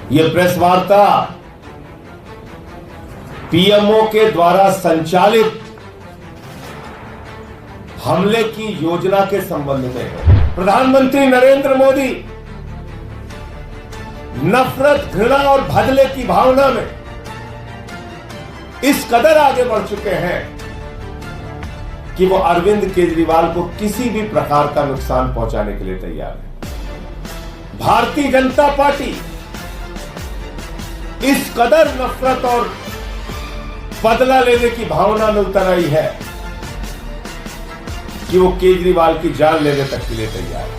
ये प्रेस वार्ता पीएमओ के द्वारा संचालित हमले की योजना के संबंध में है। प्रधानमंत्री नरेंद्र मोदी नफरत, घृणा और बदले की भावना में इस कदर आगे बढ़ चुके हैं कि वो अरविंद केजरीवाल को किसी भी प्रकार का नुकसान पहुंचाने के लिए तैयार है। भारतीय जनता पार्टी इस कदर नफरत और बदला लेने की भावना में उतर आई है कि वो केजरीवाल की जान लेने तक के लिए तैयार है।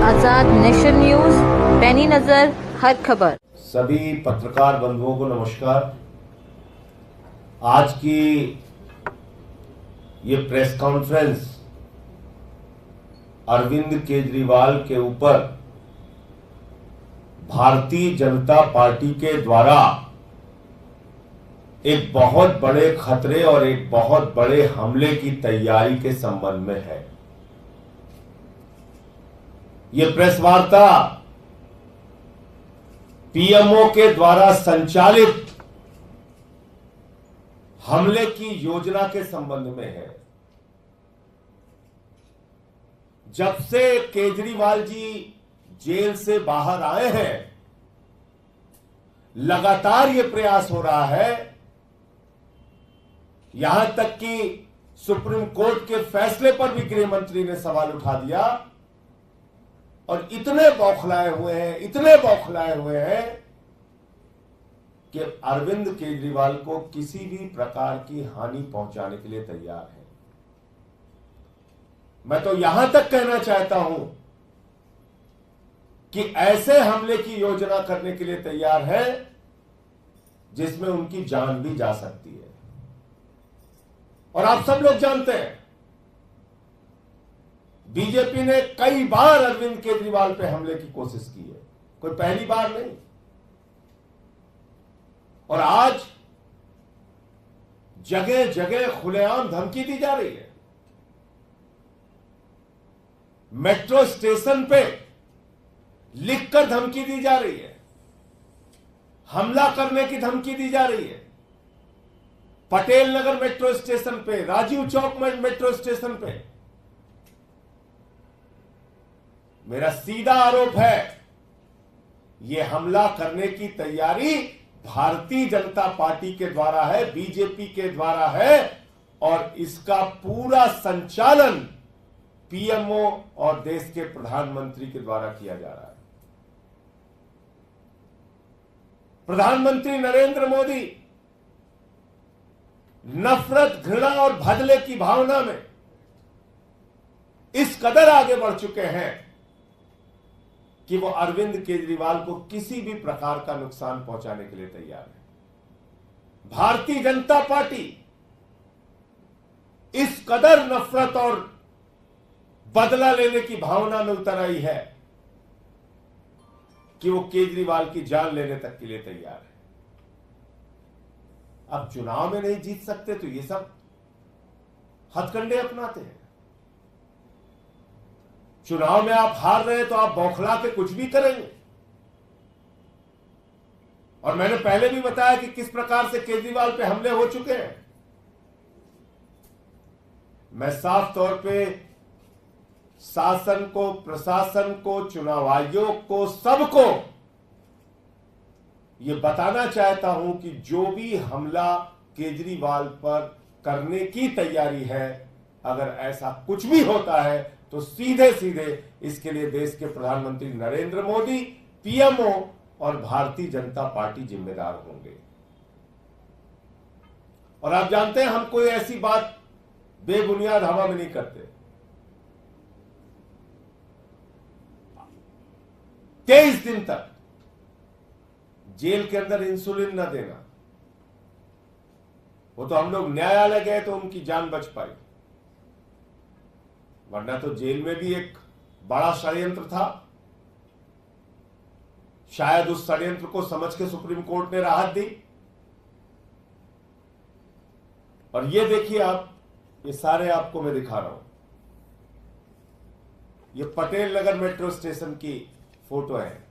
आजाद नेशन न्यूज, पैनी नजर, हर खबर। सभी पत्रकार बंधुओं को नमस्कार। आज की ये प्रेस कॉन्फ्रेंस अरविंद केजरीवाल के ऊपर भारतीय जनता पार्टी के द्वारा एक बहुत बड़े खतरे और एक बहुत बड़े हमले की तैयारी के संबंध में है। यह प्रेस वार्ता पीएमओ के द्वारा संचालित हमले की योजना के संबंध में है। जब से केजरीवाल जी जेल से बाहर आए हैं, लगातार यह प्रयास हो रहा है, यहां तक कि सुप्रीम कोर्ट के फैसले पर भी गृह मंत्री ने सवाल उठा दिया और इतने बौखलाए हुए हैं कि अरविंद केजरीवाल को किसी भी प्रकार की हानि पहुंचाने के लिए तैयार है। मैं तो यहां तक कहना चाहता हूं कि ऐसे हमले की योजना करने के लिए तैयार है जिसमें उनकी जान भी जा सकती है। और आप सब लोग जानते हैं, बीजेपी ने कई बार अरविंद केजरीवाल पे हमले की कोशिश की है, कोई पहली बार नहीं। और आज जगह जगह खुलेआम धमकी दी जा रही है। मेट्रो स्टेशन पे लिखकर धमकी दी जा रही है, हमला करने की धमकी दी जा रही है। पटेल नगर मेट्रो स्टेशन पे, राजीव चौक में मेट्रो स्टेशन पे। मेरा सीधा आरोप है, यह हमला करने की तैयारी भारतीय जनता पार्टी के द्वारा है, बीजेपी के द्वारा है और इसका पूरा संचालन पीएमओ और देश के प्रधानमंत्री के द्वारा किया जा रहा है। प्रधानमंत्री नरेंद्र मोदी नफरत, घृणा और बदले की भावना में इस कदर आगे बढ़ चुके हैं कि वो अरविंद केजरीवाल को किसी भी प्रकार का नुकसान पहुंचाने के लिए तैयार है। भारतीय जनता पार्टी इस कदर नफरत और बदला लेने की भावना में उतर आई है कि वो केजरीवाल की जान लेने तक के लिए तैयार है। अब चुनाव में नहीं जीत सकते तो ये सब हथकंडे अपनाते हैं। चुनाव में आप हार रहे हैं तो आप बौखला के कुछ भी करेंगे। और मैंने पहले भी बताया कि किस प्रकार से केजरीवाल पे हमले हो चुके हैं। मैं साफ तौर पे शासन को, प्रशासन को, चुनाव आयोग को, सबको यह बताना चाहता हूं कि जो भी हमला केजरीवाल पर करने की तैयारी है, अगर ऐसा कुछ भी होता है तो सीधे सीधे इसके लिए देश के प्रधानमंत्री नरेंद्र मोदी, पीएमओ और भारतीय जनता पार्टी जिम्मेदार होंगे। और आप जानते हैं, हम कोई ऐसी बात बेबुनियाद हवा में नहीं करते। 23 दिन तक जेल के अंदर इंसुलिन न देना, वो तो हम लोग न्यायालय गए तो उनकी जान बच पाई, वरना तो जेल में भी एक बड़ा षड्यंत्र था। शायद उस षड्यंत्र को समझ के सुप्रीम कोर्ट ने राहत दी। और ये देखिए आप, ये सारे आपको मैं दिखा रहा हूं, ये पटेल नगर मेट्रो स्टेशन की फोटो है।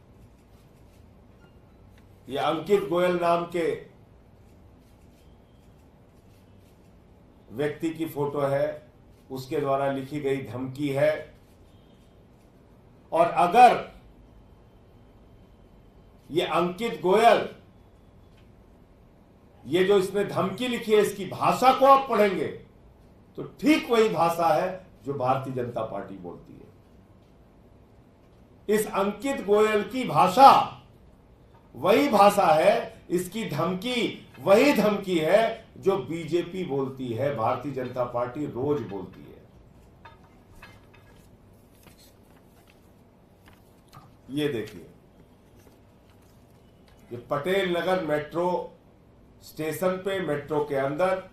ये अंकित गोयल नाम के व्यक्ति की फोटो है, उसके द्वारा लिखी गई धमकी है। और अगर ये अंकित गोयल, ये जो इसने धमकी लिखी है, इसकी भाषा को आप पढ़ेंगे तो ठीक वही भाषा है जो भारतीय जनता पार्टी बोलती है। इस अंकित गोयल की भाषा वही भाषा है, इसकी धमकी वही धमकी है जो बीजेपी बोलती है, भारतीय जनता पार्टी रोज बोलती है। ये देखिए, ये पटेल नगर मेट्रो स्टेशन पे, मेट्रो के अंदर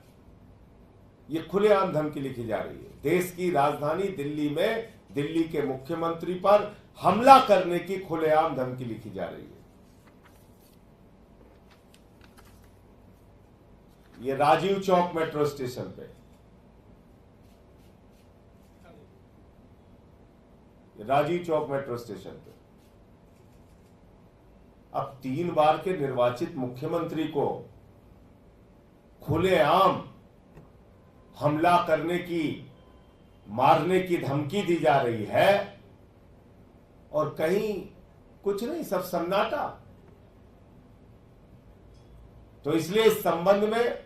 ये खुलेआम धमकी लिखी जा रही है। देश की राजधानी दिल्ली में दिल्ली के मुख्यमंत्री पर हमला करने की खुलेआम धमकी लिखी जा रही है। ये राजीव चौक मेट्रो स्टेशन पे, राजीव चौक मेट्रो स्टेशन पे अब 3 बार के निर्वाचित मुख्यमंत्री को खुलेआम हमला करने की, मारने की धमकी दी जा रही है और कहीं कुछ नहीं, सब सन्नाटा। तो इसलिए इस संबंध में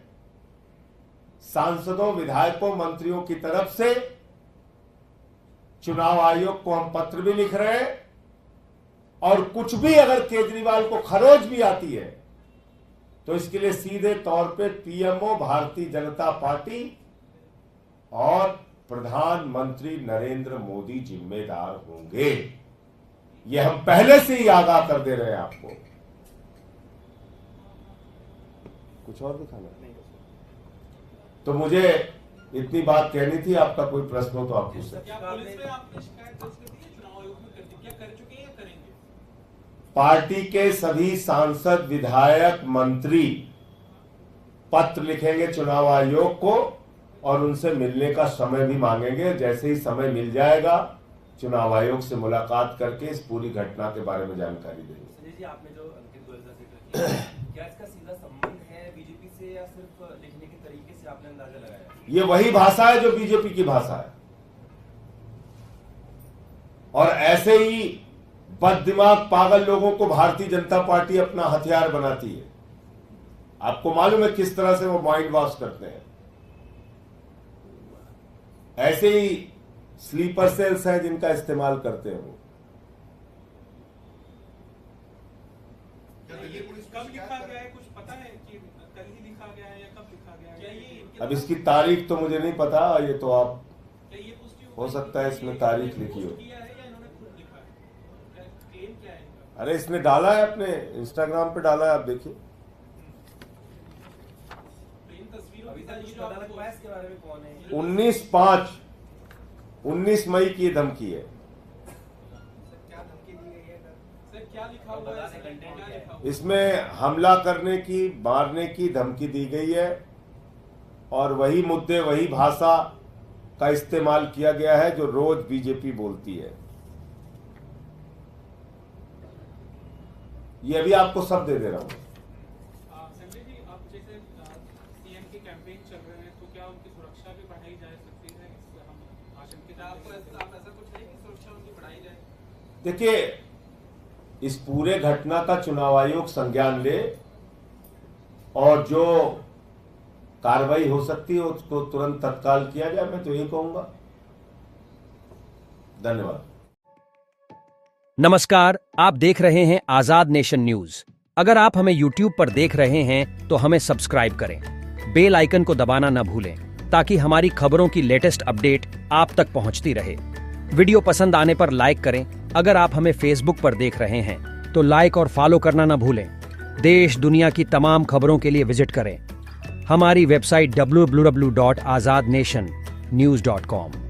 सांसदों, विधायकों, मंत्रियों की तरफ से चुनाव आयोग को हम पत्र भी लिख रहे हैं और कुछ भी अगर केजरीवाल को खरोच भी आती है तो इसके लिए सीधे तौर पे पीएमओ भारतीय जनता पार्टी और प्रधानमंत्री नरेंद्र मोदी जिम्मेदार होंगे। यह हम पहले से ही आगाह कर दे रहे हैं आपको। कुछ और दिखाना नहीं, तो मुझे इतनी बात कहनी थी। आपका कोई प्रश्न हो तो आप पूछ सकते हैं। पार्टी के सभी सांसद, विधायक, मंत्री पत्र लिखेंगे चुनाव आयोग को और उनसे मिलने का समय भी मांगेंगे। जैसे ही समय मिल जाएगा चुनाव आयोग से मुलाकात करके इस पूरी घटना के बारे में जानकारी देंगे। संजय जी, आपने जो अंकित गोयल का जिक्र किया, क्या इसका सीधा संबंध है बीजेपी से या सिर्फ लिखने के तरीके से आपने अंदाजा लगाया? ये वही भाषा है जो बीजेपी की भाषा है और ऐसे ही बददिमाग पागल लोगों को भारतीय जनता पार्टी अपना हथियार बनाती है। आपको मालूम है किस तरह से वो माइंड वॉश करते हैं। ऐसे ही स्लीपर सेल्स हैं जिनका इस्तेमाल करते हैं वो। कब लिखा गया है कुछ पता है कि कल ही लिखा गया है या कब लिखा गया है? क्या ये अब इसकी तारीख तो मुझे नहीं पता, ये तो आप क्या ये पुष्टि हो सकता है इसमें तारीख लिखी हो। किया है या इन्होंने खुद लिखा है? क्लेम क्या है इनका? अरे इसने डाला है, अपने इंस्टाग्राम पे डाला है, आप देखिए। इन तस्वीरों अभी के तक साथ कुछ जो पता लग आपको पाया इसके बारे में कौन है? 19 मई की धमकी है। क्या धमकी दी गई है? सर क्या लिखा हुआ है? बताने कंटेंट क्या क्या है? लिखा हुआ है? इसमें हमला करने की, मारने की धमकी दी गई है और वही मुद्दे, वही भाषा का इस्तेमाल किया गया है जो रोज बीजेपी बोलती है। ये अभी आपको सब दे दे रहा हूं। संजय जी, आप जैसे सीएम के कैंपेन चल रहे हैं तो क्या उनकी सुरक्षा भी बढ़ाई जा सकती है? हम आशंकित आपको ऐसा कुछ नहीं कि सुरक्षा उनकी बढ़ाई जाए? देखिए, इस पूरे घटना का चुनाव आयोग संज्ञान ले और जो कार्रवाई हो सकती है उसको तुरंत तत्काल किया जाए, मैं तो यही कहूंगा। धन्यवाद। नमस्कार, आप देख रहे हैं आजाद नेशन न्यूज। अगर आप हमें YouTube पर देख रहे हैं तो हमें सब्सक्राइब करें, बेल आइकन को दबाना न भूलें ताकि हमारी खबरों की लेटेस्ट अपडेट आप तक पहुंचती रहे। वीडियो पसंद आने पर लाइक करें। अगर आप हमें Facebook पर देख रहे हैं तो लाइक और फॉलो करना न भूलें। देश दुनिया की तमाम खबरों के लिए विजिट करें हमारी वेबसाइट www.azadnationnews.com।